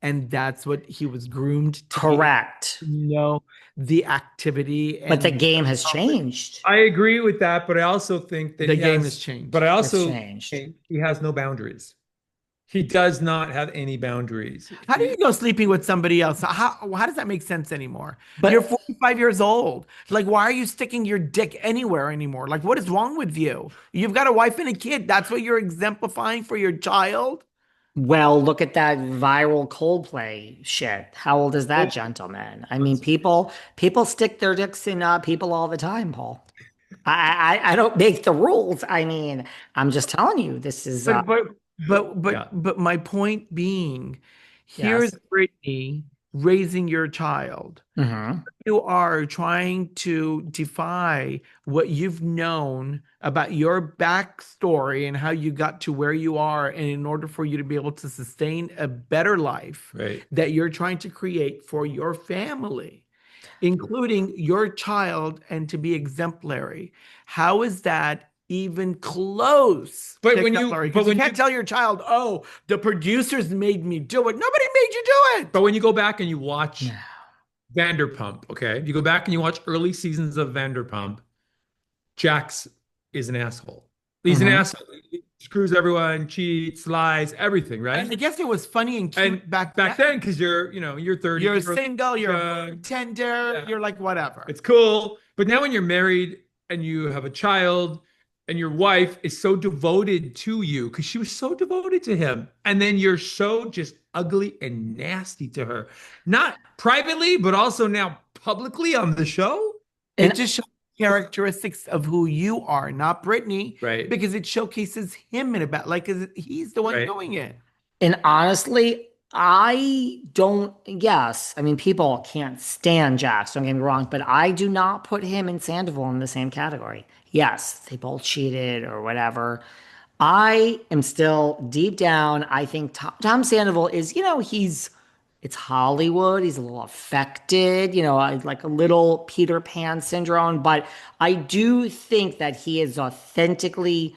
and that's what he was groomed to be, Correct. the activity But the and game has changed. I agree with that, but I also think that the game has but I changed. It's also changed. think he has no boundaries. He does not have any boundaries. How do you go sleeping with somebody else? How does that make sense anymore? You're But 45 years old. Like, why are you sticking your dick anywhere anymore? Like, what is wrong with you? You've got a wife and a kid. That's what you're exemplifying for your child. well, look at that viral Coldplay shit. How old is that gentleman? I mean, people stick their dicks in people all the time, Paul. I don't make the rules. I mean, I'm just telling you, this is But but but Yeah. but my point being, here's yes. Brittany raising your child. Hmm. You are trying to defy what you've known about your backstory and how you got to where you are. And in order for you to be able to sustain a better life Right. that you're trying to create for your family, including your child, and to be exemplary. How is that even close But to when you exemplary? but Because you when you can't tell your child, oh, the producers made me do it. Nobody made you do it. but when you go back and you watch Yeah. Vanderpump, okay? You go back and you watch early seasons of Vanderpump, Jax is an asshole. He's an Hmm. asshole. He screws everyone, cheats, lies, everything, And I right? guess it was funny and And cute back back then. then, because you're 30, You're you're single, you're a young, bartender, yeah, you're like whatever. it's cool. But now when you're married and you have a child and your wife is so devoted to you because she was so devoted to him, and then you're so just ugly and nasty to her, not privately, but also now publicly on the show. It And just shows characteristics of who you are, not Brittany, Right, because it showcases him in a bad, like 'cause he's the one right. doing it. and honestly, I don't, yes, I mean, people can't stand Jax, don't get me wrong, but I do not put him and Sandoval in the same category. Yes, they both cheated or whatever. I am still deep down. I think Tom Sandoval is, it's Hollywood. He's a little affected, like a little Peter Pan syndrome. But I do think that he is authentically.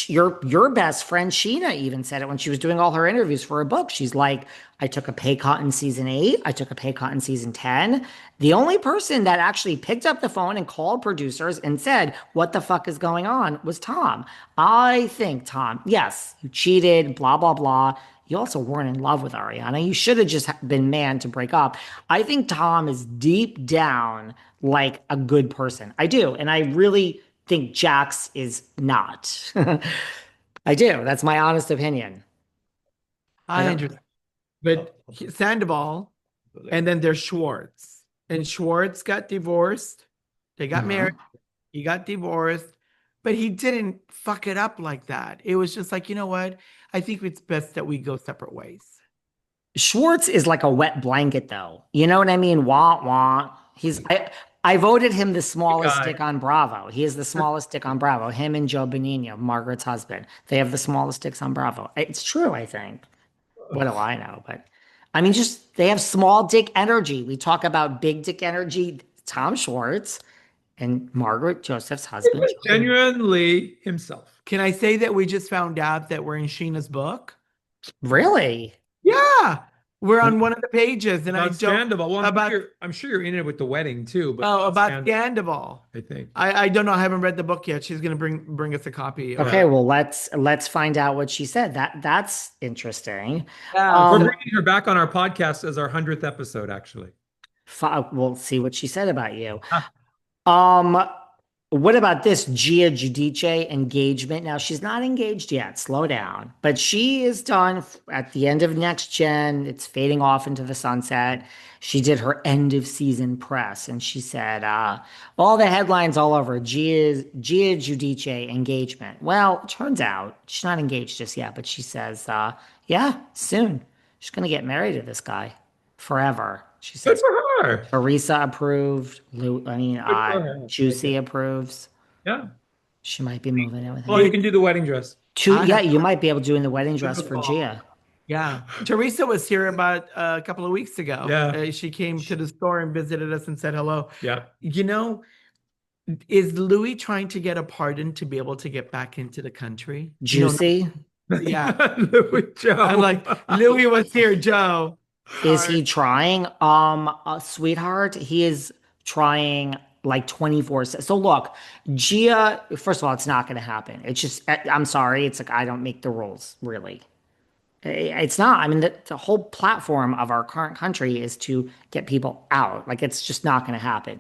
Your best friend Scheana even said it when she was doing all her interviews for her book. She's like, I took a pay cut in season 8. I took a pay cut in season 10. The only person that actually picked up the phone and called producers and said, what the fuck is going on was Tom. I think, Tom, yes, you cheated, blah, blah, blah. You also weren't in love with Ariana. You should have just been man to break up. I think Tom is deep down like a good person. I do. And I really think Jax is not. I do. That's my honest opinion. I I don't. understand. But Sandoval, and then there's Schwartz. And Schwartz got divorced. They got married. Mhm. He got divorced, but he didn't fuck it up like that. It was just like, you know what? I think it's best that we go separate ways. Schwartz is like a wet blanket, though. You know what I mean? Wah wah. I voted him the Good smallest guy. stick on Bravo. He is the smallest stick on Bravo. Him and Joe Benigno, Margaret's husband. They have the smallest sticks on Bravo. It's true, I think. What do I know? But I mean, just they have small dick energy. We talk about big dick energy. Tom Schwartz and Margaret Joseph's husband. Genuinely himself. Can I say that we just found out that we're in Sheena's book? Really? Yeah, we're on one of the pages, and I About don't Sandoval. Well, about I'm sure you're in it with the wedding too, but oh about Sandoval, Sandoval. I think. I don't know. I haven't read the book yet. She's gonna bring us a copy of Okay, Yeah. it. well let's find out what she said. That's interesting. Yeah, We're Um, bringing her back on our podcast as our 100th episode, actually. we'll see what she said about you. Ah, Um, what about this Gia Giudice engagement? Now she's not engaged yet. Slow down. But she is done at the end of Next Gen. It's fading off into the sunset. She did her end of season press and she said, all the headlines all over Gia Giudice engagement. Well, turns out she's not engaged just yet, but she says, yeah, soon. She's gonna get married to this guy forever. She good says for her. Teresa approved. Good for her. Like Juicy it. approves. Yeah. She might be moving in with Well, you him. can do the wedding dress. I Yeah, have. you might be able to do in the wedding With dress the for ball. Gia. Yeah, Teresa was here about a couple of weeks ago. Yeah. She came to the store and visited us and said hello. Yeah. You know, is Louis trying to get a pardon to be able to get back into the country? Juicy. Yeah. Louis I'm Joe. like, Louis was here, Joe. Is Sorry. he trying? Sweetheart, he is trying like 24. So look, Gia, first of all, it's not going to happen. It's just, I'm sorry. It's like, I don't make the rules, really. It's not. I mean, the whole platform of our current country is to get people out. Like, it's just not going to happen.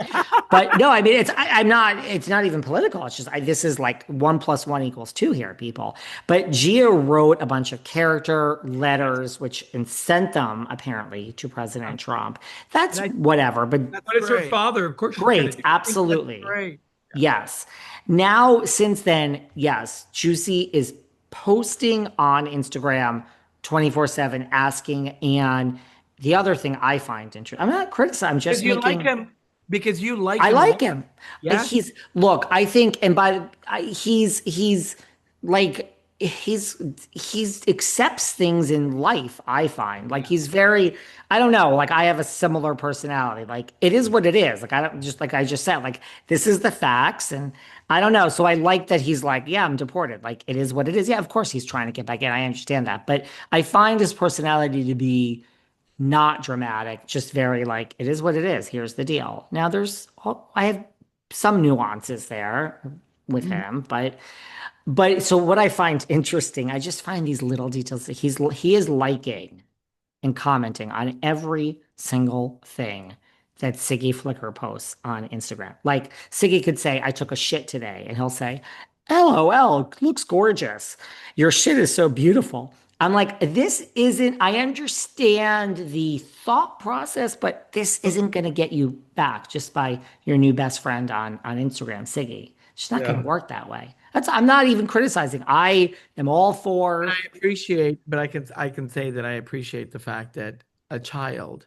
But no, I mean, I'm not. It's not even political. It's just this is like 1+1 = 2 here, people. But Gia wrote a bunch of character letters, which and sent them apparently to President Trump. That's And I whatever. But that's But it's her great. father. Of course she's gonna great, do. I think that's absolutely. great. Yes. Now, since then, yes, Juicy is posting on Instagram 24/7 asking. And the other thing I find interesting, I'm not criticizing, I'm Because just you like making, him, because you like I him a like lot. him. Yeah. Look, I think, and he's like, he's accepts things in life, I find. Like, he's very, I don't know, like, I have a similar personality. Like, it is what it is. Like, I don't, just like I just said, like, this is the facts. And I don't know. So I like that he's like, yeah, I'm deported. Like, it is what it is. Yeah, of course he's trying to get back in. I understand that. But I find his personality to be not dramatic, just very like, it is what it is. Here's the deal. Now I have some nuances there with Mhm. him, but so what I find interesting, I just find these little details that he is liking and commenting on every single thing that Siggy Flicker posts on Instagram. Like, Siggy could say, I took a shit today, and he'll say, LOL, looks gorgeous. Your shit is so beautiful. I'm like, this isn't, I understand the thought process, but this isn't going to get you back just by your new best friend on Instagram, Siggy. It's just not going to Yeah. work that way. I'm not even criticizing. I am all I for, appreciate, but I can say that I appreciate the fact that a child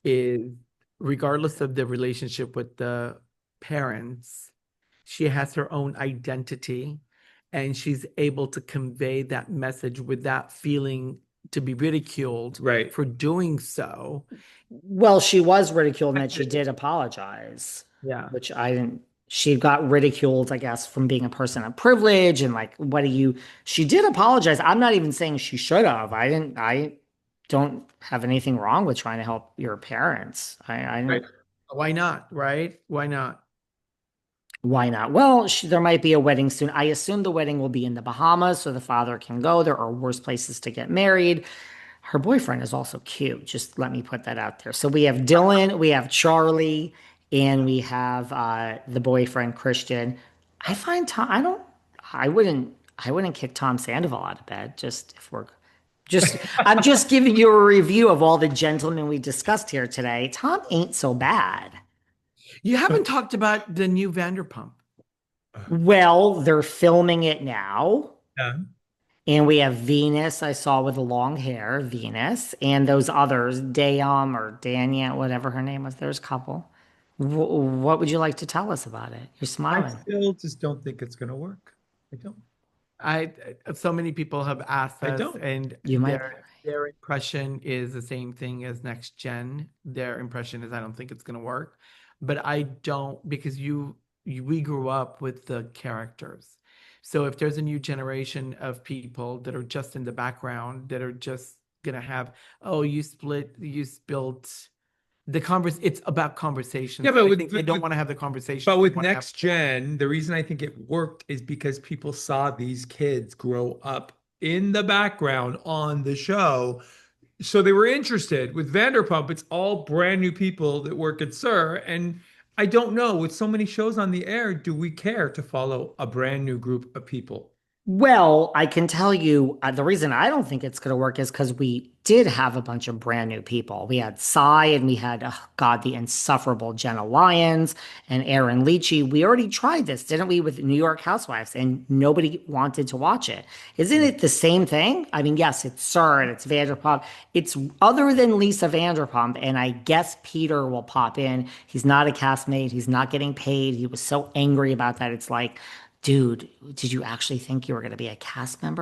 is, regardless of the relationship with the parents, she has her own identity and she's able to convey that message without feeling to be ridiculed Right. for doing so. well, she was ridiculed and that she did apologize, Yeah. which I didn't. She got ridiculed, I guess, from being a person of privilege and like, what do you? She did apologize. I'm not even saying she should have. I didn't. I don't have anything wrong with trying to help your parents. I Right. don't. Why not? Right? Why not? Why not? Well, there might be a wedding soon. I assume the wedding will be in the Bahamas, so the father can go. There are worse places to get married. Her boyfriend is also cute. Just let me put that out there. So we have Dylan, we have Charlie, and we have the boyfriend Christian. I find Tom. I wouldn't. I wouldn't kick Tom Sandoval out of bed. Just if we're just. I'm just giving you a review of all the gentlemen we discussed here today. Tom ain't so bad. You haven't talked about the new Vanderpump. Well, they're filming it now. Yeah. And we have Venus, I saw with the long hair, Venus, and those others, Dayum or Danya, whatever her name was. There's a couple. What would you like to tell us about it? You're I smiling. still just don't think it's gonna work. I don't. I So many people have asked I us, don't. and You might be their impression is the same thing as Next Gen. Their impression is I don't think it's going to work, but I don't, because we grew up with the characters. So if there's a new generation of people that are just in the background that are just gonna have, oh, you spilled the converse. It's about Yeah, conversations. but I think they don't want to have the conversation. but They with want to have. Next Gen, the reason I think it worked is because people saw these kids grow up in the background on the show. So they were interested. With Vanderpump, it's all brand new people that work at Sir. And I don't know, with so many shows on the air, do we care to follow a brand new group of people? Well, I can tell you the reason I don't think it's going to work is because we did have a bunch of brand new people. We had Cy and we had, oh God, the insufferable Jenna Lyons and Aaron Leachy. We already tried this, didn't we, with New York Housewives, and nobody wanted to watch it. Isn't it the same thing? I mean, yes, it's Sir and it's Vanderpump. It's other than Lisa Vanderpump, and I guess Peter will pop in. He's not a castmate. He's not getting paid. He was so angry about that. It's like, dude, did you actually think you were going to be a cast member?